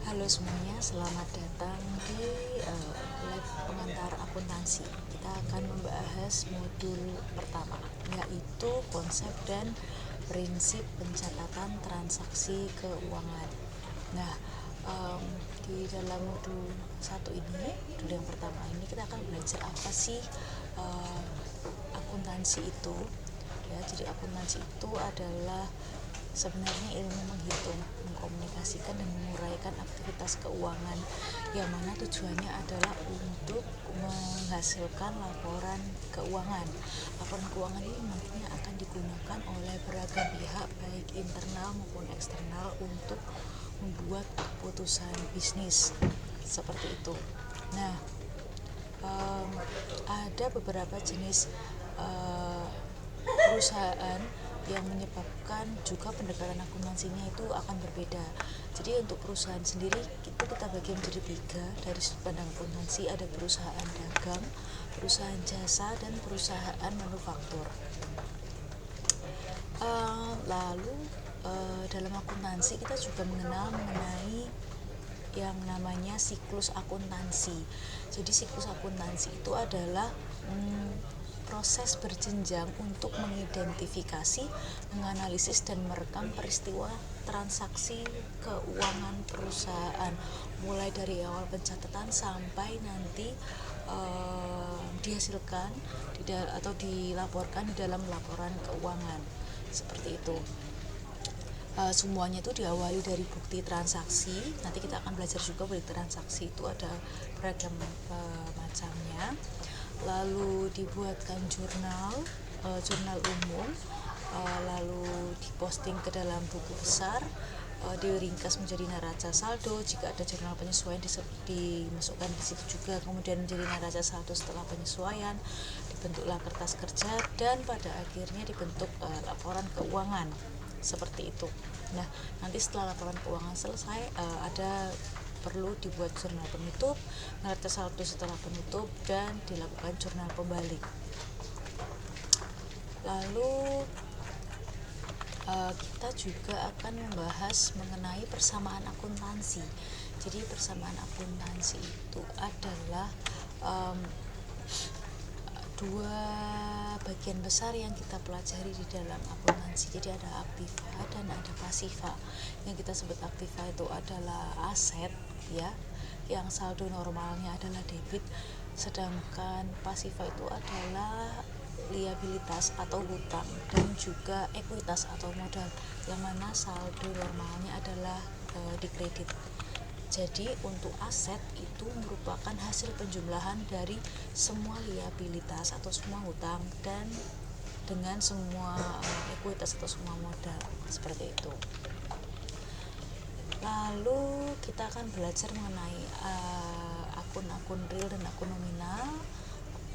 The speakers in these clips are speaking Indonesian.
Halo semuanya, selamat datang di lab pengantar akuntansi. Kita akan membahas modul pertama, yaitu konsep dan prinsip pencatatan transaksi keuangan. Nah, di dalam modul modul yang pertama ini kita akan belajar apa sih akuntansi itu. Ya, jadi akuntansi itu adalah sebenarnya ilmu menghitung, mengkomunikasikan dan menguraikan aktivitas keuangan yang mana tujuannya adalah untuk menghasilkan laporan keuangan. Laporan keuangan ini nantinya akan digunakan oleh beragam pihak baik internal maupun eksternal untuk membuat keputusan bisnis seperti itu. Nah, ada beberapa jenis perusahaan yang menyebabkan juga pendekatan akuntansinya itu akan berbeda. Jadi untuk perusahaan sendiri kita bagi menjadi 3 dari sudut pandang akuntansi. Ada perusahaan dagang, perusahaan jasa, dan perusahaan manufaktur. Lalu dalam akuntansi kita juga mengenal mengenai yang namanya siklus akuntansi. Jadi siklus akuntansi itu adalah proses berjenjang untuk mengidentifikasi, menganalisis, dan merekam peristiwa transaksi keuangan perusahaan, mulai dari awal pencatatan sampai nanti dihasilkan atau dilaporkan di dalam laporan keuangan, seperti itu. Semuanya itu diawali dari bukti transaksi. Nanti kita akan belajar juga bukti transaksi itu ada beragam macamnya. Lalu dibuatkan jurnal umum, lalu diposting ke dalam buku besar, diringkas menjadi neraca saldo. Jika ada jurnal penyesuaian dimasukkan di situ juga, kemudian menjadi neraca saldo setelah penyesuaian, dibentuklah kertas kerja, dan pada akhirnya dibentuk laporan keuangan seperti itu. Nah, nanti setelah laporan keuangan selesai ada perlu dibuat jurnal penutup, neraca saldo setelah penutup, dan dilakukan jurnal pembalik. Lalu kita juga akan membahas mengenai persamaan akuntansi. Jadi persamaan akuntansi itu adalah dua bagian besar yang kita pelajari di dalam akuntansi. Jadi ada aktiva dan ada pasiva. Yang kita sebut aktiva itu adalah aset, ya, yang saldo normalnya adalah debit, sedangkan pasiva itu adalah liabilitas atau hutang, dan juga ekuitas atau modal, yang mana saldo normalnya adalah di kredit. Jadi untuk aset itu merupakan hasil penjumlahan dari semua liabilitas atau semua hutang dan dengan semua ekuitas atau semua modal, seperti itu. Lalu kita akan belajar mengenai akun-akun real dan akun nominal.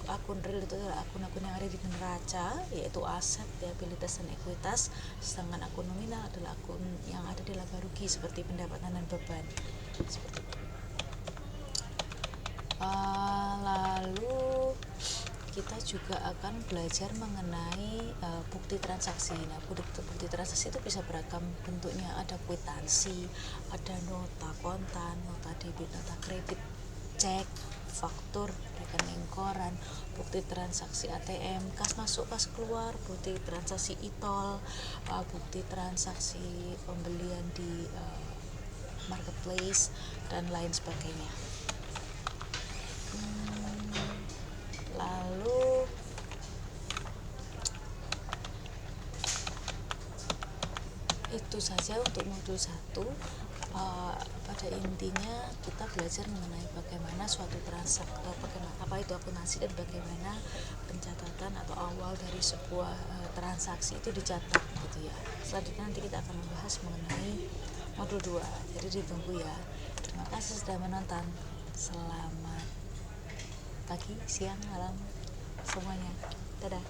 Akun real itu adalah akun-akun yang ada di neraca, yaitu aset, liabilitas, dan ekuitas. Sedangkan akun nominal adalah akun yang ada di laba rugi seperti pendapatan dan beban, seperti itu. Lalu kita juga akan belajar mengenai bukti transaksi. Nah, bukti transaksi itu bisa beragam bentuknya. Ada kwitansi, ada nota kontan, nota debit, nota kredit, cek, faktur, rekening koran, bukti transaksi ATM, kas masuk kas keluar, bukti transaksi e-tol, bukti transaksi pembelian di marketplace, dan lain sebagainya. Lalu itu saja untuk modul 1. Pada intinya kita belajar mengenai bagaimana suatu apa itu akuntansi, dan bagaimana pencatatan atau awal dari sebuah transaksi itu dicatat, gitu ya. Selanjutnya nanti kita akan membahas mengenai modul 2. Jadi ditunggu ya. Terima kasih sudah menonton. Selamat pagi, siang, malam semuanya. Dadah.